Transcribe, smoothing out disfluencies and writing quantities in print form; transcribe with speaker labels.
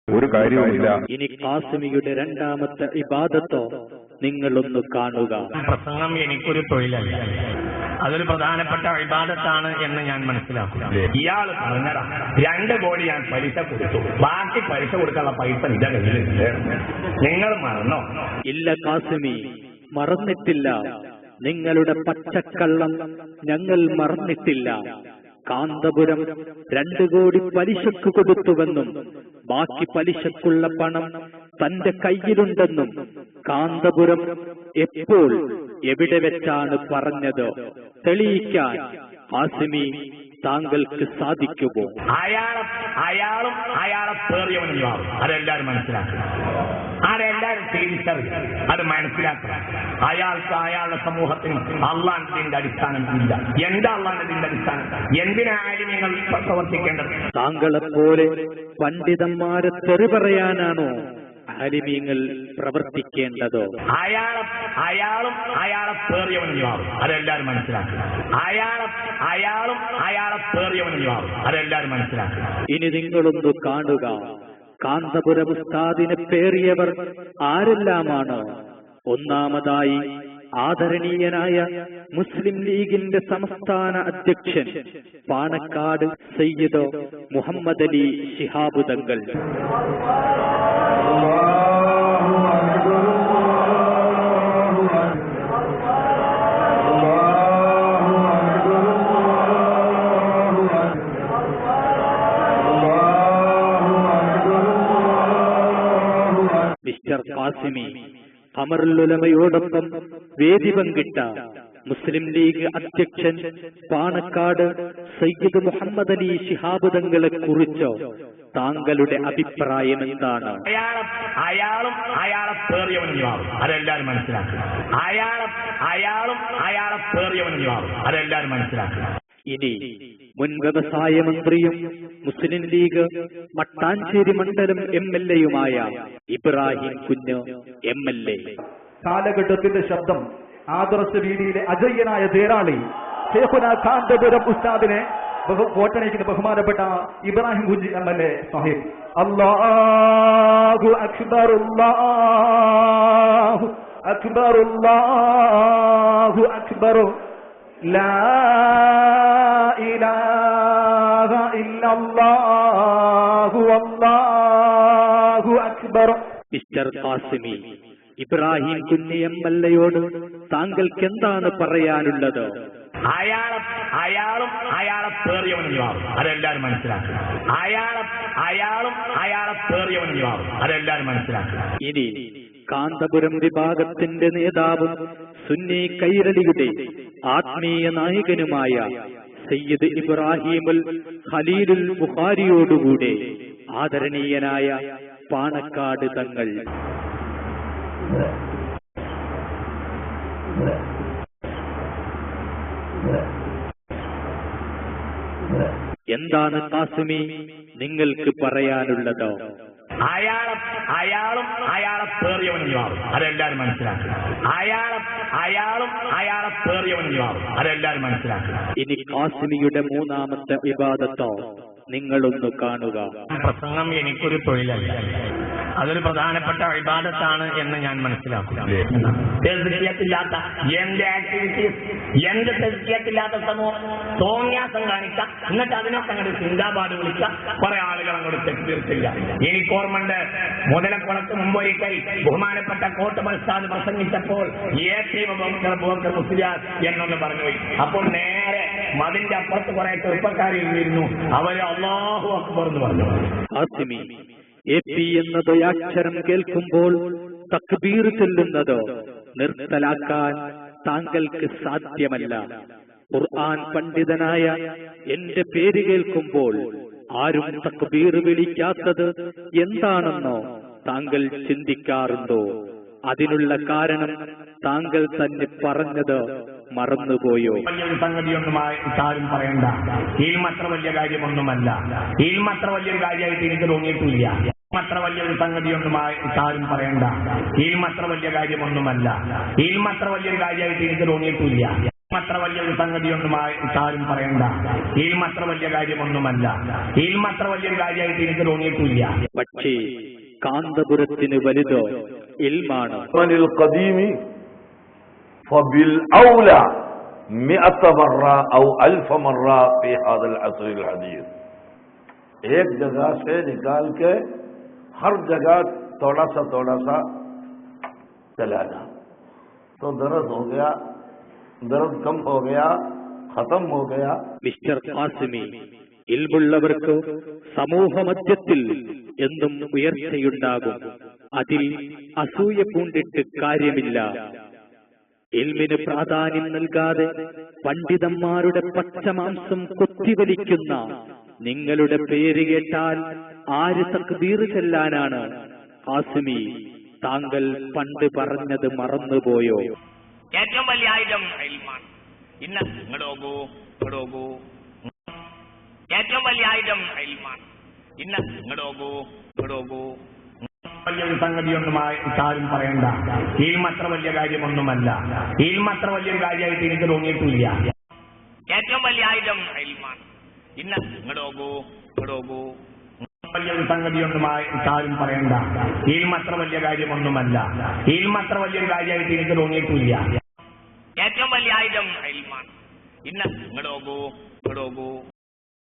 Speaker 1: ഒരു കാര്യവുമില്ല.
Speaker 2: ഇനി ഖാസിമിയുടെ രണ്ടാമത്തെ ഇബാദത്തോ നിങ്ങളൊന്ന് കാണുക.
Speaker 3: പ്രസംഗം എനിക്കൊരു തൊഴിലല്ല, അതൊരു പ്രധാനപ്പെട്ട ഇബാദത്താണ് എന്ന് ഞാൻ മനസ്സിലാക്കുക. ഇയാൾ പറഞ്ഞതാ 2 കോടി ഞാൻ പലിശ കൊടുത്തു, ബാക്കി പലിശ കൊടുക്കാനുള്ള പൈസ നിന്റെ കയ്യിലുണ്ട്, നിങ്ങൾ മറന്നോ?
Speaker 2: ഇല്ല ഖാസിമി, മറന്നിട്ടില്ല. നിങ്ങളുടെ പച്ചക്കള്ളം ഞങ്ങൾ മറന്നിട്ടില്ല. കാന്തപുരം 2 കോടി പലിശക്ക് കൊടുത്തുവെന്നും ബാക്കി പലിശക്കുള്ള പണം തന്റെ കയ്യിലുണ്ടെന്നും കാന്തപുരം എപ്പോൾ എവിടെ വെച്ചാണ് പറഞ്ഞത് തെളിയിക്കാൻ ഖാസിമി താങ്കൾക്ക് സാധിക്കുമോ?
Speaker 3: അയാളും അയാളെ പേറിയവനുണ്ടാവും. അതെല്ലാവരും മനസ്സിലാക്കണം, അതെല്ലാവരും തിരിച്ചറിയും, അത് മനസ്സിലാക്കണം. അയാൾക്ക് അയാളുടെ സമൂഹത്തിന് അള്ളാഹുവിന്റെ അടിസ്ഥാനം ഇല്ല. എന്താ അള്ളാഹുവിന്റെ അടിസ്ഥാനം? എന്തിനായാലും നിങ്ങൾ പ്രവർത്തിക്കേണ്ടത്?
Speaker 2: താങ്കളെപ്പോലെ പണ്ഡിതന്മാരെ തെറി പറയാനാണോ ആലിമീങ്ങൾ പ്രവർത്തിക്കേണ്ടതോ?
Speaker 3: അയാളും അയാളെ പേറിയവനുണ്ടാവും. അതെല്ലാവരും മനസ്സിലാക്കണം, അയാളും അയാളെ പേറിയവനുണ്ടാവും. അതെല്ലാവരും മനസ്സിലാക്കണം.
Speaker 2: ഇനി നിങ്ങളൊന്ന് കാണുക, കാന്തപുരം ഉസ്താദിനെ പേറിയവർ ആരെല്ലാമാണ്? ഒന്നാമതായി ആദരണീയനായ മുസ്ലിം ലീഗിന്റെ സംസ്ഥാന അധ്യക്ഷൻ പാണക്കാട് സയ്യിദ് മുഹമ്മദ് അലി ശിഹാബ് തങ്ങൾ. മിസ്റ്റർ ഖാസിമി ഖമറുൽ ഉലമയോടൊപ്പം വേദി പങ്കിട്ട മുസ്ലിം ലീഗ് അധ്യക്ഷൻ പാണക്കാട് സയ്യിദ് മുഹമ്മദ് അലി ശിഹാബ് തങ്ങളെ കുറിച്ചോ താങ്കളുടെ അഭിപ്രായം എന്താണ്?
Speaker 3: അയാളും അയാളെ പേറിയവനുണ്ടാവും. അതെല്ലാവരും മനസ്സിലാക്കണം, അയാളും അയാളെ പേറിയവനുണ്ടാവും. അതെല്ലാവരും മനസ്സിലാക്കണം.
Speaker 2: ഇനി മുൻ വ്യവസായ മന്ത്രിയും മുസ്ലിം ലീഗ് മട്ടാഞ്ചേരി മണ്ഡലം MLA-യുമായ ഇബ്രാഹിം കുഞ്ഞ് MLA.
Speaker 4: കാലഘട്ടത്തിന്റെ ശബ്ദം ആദർശ വീതിയിലെ അജയ്യനായ ധേരാളി ശൈഖുനാ കാന്തപുരം ഉസ്താദിനെ വോട്ടണിക്കുന്ന ബഹുമാനപ്പെട്ട ഇബ്രാഹിം കുഞ്ഞ് MLA സാഹിബ്. അല്ലാഹു അക്ബർ, അല്ലാഹു അക്ബർ, അല്ലാഹു അക്ബർ, ലാ ഇലാഹ ഇല്ലല്ലാഹു അല്ലാഹു അക്ബർ.
Speaker 2: മിസ്റ്റർ ഖാസിമി, ഇബ്രാഹിം കുഞ്ഞ് MLA-യോട് താങ്കൾക്ക് എന്താണ് പറയാനുള്ളത്?
Speaker 3: അയാളും അയാളെ പേറിയവനുണ്ടാവും. അതെല്ലാവരും മനസ്സിലാക്കണം, അയാളും അയാളെ പേറിയവനുണ്ടാവും. അതെല്ലാവരും മനസ്സിലാക്കണം.
Speaker 2: ഇനി കാന്തപുരം വിഭാഗത്തിന്റെ നേതാവും സുന്നി കൈരളിയുടെ ആത്മീയ നായകനുമായ സയ്യിദ് ഇബ്രാഹിമുൽ ഖലീലുൽ ബുഖാരിയോടുകൂടെ ആദരണീയനായ പാണക്കാട് തങ്ങൾ. എന്താണ് ഖാസിമി നിങ്ങൾക്ക് പറയാനുള്ളത്?
Speaker 3: അയാളും അയാളെ പേറിയവനുണ്ടാവും. അതെല്ലാവരും മനസ്സിലാക്കണം, അയാളും അയാളെ പേറിയവനുണ്ടാവും. അതെല്ലാവരും മനസ്സിലാക്കണം.
Speaker 2: ഇനി ഖാസിമിയുടെ മൂന്നാമത്തെ ഇബാദത്തോ നിങ്ങളൊന്ന് കാണുക.
Speaker 3: പ്രസംഗം എനിക്കൊരു തൊഴിലല്ല, അതൊരു പ്രധാനപ്പെട്ട ഇബാദത്താണ് എന്ന് ഞാൻ മനസ്സിലാക്കുക. എന്റെ ആക്ടിവിറ്റീസ്, എന്റെ തെസ്കിയത്തില്ലാത്ത സമൂഹം തോന്നിയാസം കാണിക്കാം, എന്നിട്ട് അതിനൊക്കെ അങ്ങോട്ട് ചിന്താപാട് വിളിക്കാം, കുറെ ആളുകൾ അങ്ങോട്ട് തെറ്റിദ്ധരിച്ചില്ല. എനിക്ക് ഓർമ്മണ്ട്, മുതലക്കുളത്ത് മുമ്പൊരിക്കൽ ബഹുമാനപ്പെട്ട കോട്ടമൽ ഉസ്താദ് പ്രസംഗിച്ചപ്പോൾ ബോക്കർ മുസ്ലിയാർ എന്നൊന്ന് പറഞ്ഞുപോയി. അപ്പോൾ നേരെ മതിന്റെ അപ്പുറത്ത് കുറെ ചെറുപ്പക്കാരിരുന്നു, അവര് അല്ലാഹു അക്ബർ എന്ന് പറഞ്ഞു.
Speaker 2: ഖാസിമി, AP എന്ന ദ്വയാക്ഷരം കേൾക്കുമ്പോൾ തക്ബീർ ചൊല്ലുന്നത് നിർത്തലാക്കാൻ താങ്കൾക്ക് സാധ്യമല്ല. ഖുർആൻ പണ്ഡിതനായ എന്റെ പേര് കേൾക്കുമ്പോൾ ആരും തക്ബീർ വിളിക്കാത്തത് എന്താണെന്നോ താങ്കൾ ചിന്തിക്കാറുണ്ടോ? അതിനുള്ള കാരണം താങ്കൾ തന്നെ പറഞ്ഞത് മറന്നുപോയോ?
Speaker 3: വലിയൊരു സംഗതിയൊന്നുമായി ആരും പറയണ്ട. ഇൽമത്ര വലിയ കാര്യമൊന്നുമല്ല, ഇൽമത്ര വലിയൊരു കാര്യമായിട്ട് എനിക്ക് തോന്നിയിട്ടില്ല. അത്ര വലിയൊരു സംഗതിയൊന്നുമായി ആരും പറയണ്ട. ഇൽമത്ര വലിയ കാര്യമൊന്നുമല്ല, ഇൽമത്ര വലിയൊരു കാര്യമായിട്ട് എനിക്ക് തോന്നിയിട്ടില്ല. അത്ര വലിയൊരു സംഗതിയൊന്നും ആരും പറയണ്ട. ഇൽമ അത്ര വലിയ കാര്യമൊന്നുമല്ല. ഇൽമ അത്ര വലിയൊരു കാര്യമായിട്ട് എനിക്ക് തോന്നിയിട്ടില്ല.
Speaker 2: പക്ഷേ കാന്തപുരത്തിന് വലുതോ ഇൽമാണ്.
Speaker 1: فبالأولى 100 مرة أو 1000 مرة في هذا العصر الحديث. एक जगह से निकाल के हर जगह थोड़ा सा चला जा तो दर्द हो गया, दर्द कम हो गया, खत्म हो गया.
Speaker 2: മിസ്റ്റർ ഖാസിമി, ഇൽമുള്ളവർക്ക് സമൂഹ മധ്യത്തിൽ എന്നും ഉയർച്ചയുണ്ടാകും. അതിൽ അസൂയ പൂണ്ടിട്ട് കാര്യമില്ല. ഇൽമിന് പ്രാധാന്യം നൽകാതെ പണ്ഡിതന്മാരുടെ പച്ചമാംസം കൊത്തിവലിക്കുന്ന നിങ്ങളുടെ പേര് കേട്ടാൽ ആര് തക്ബീർ ചെല്ലാനാണ്? ഖാസിമി, താങ്കൾ പണ്ട് പറഞ്ഞത് മറന്നുപോയോ?
Speaker 3: ഏറ്റവും വലിയ ആയുധം ഇൽമാണ്. ഇന്ന് ഇങ്ങോട്ടോകൂ. ഏറ്റവും വലിയ ആയുധം ഇൽമാണ്. ഇന്ന് ഇങ്ങോട്ടോകൂ. വലിയൊരു സംഗതിയൊന്നും ആരും പറയണ്ട. ഇൽമ അത്ര വലിയ കാര്യമൊന്നുമല്ല. ഇൽമ അത്ര വലിയൊരു കാര്യമായിട്ട് എനിക്ക് തോന്നിയിട്ടില്ല. ഏറ്റവും വലിയ ആയുധം ഇൽമാണ്. ഇന്ന് ഇങ്ങോട്ടോകൂ. വലിയൊരു സംഗതിയൊന്നും ആരും പറയണ്ട. ഇൽമ അത്ര വലിയ കാര്യമൊന്നുമല്ല. ഇൽമ അത്ര വലിയൊരു കാര്യമായിട്ട് എനിക്ക് തോന്നിയിട്ടില്ല. ഏറ്റവും വലിയ ആയുധം ഇൽമാണ്. ഇന്ന് ഇങ്ങോട്ടോകൂ.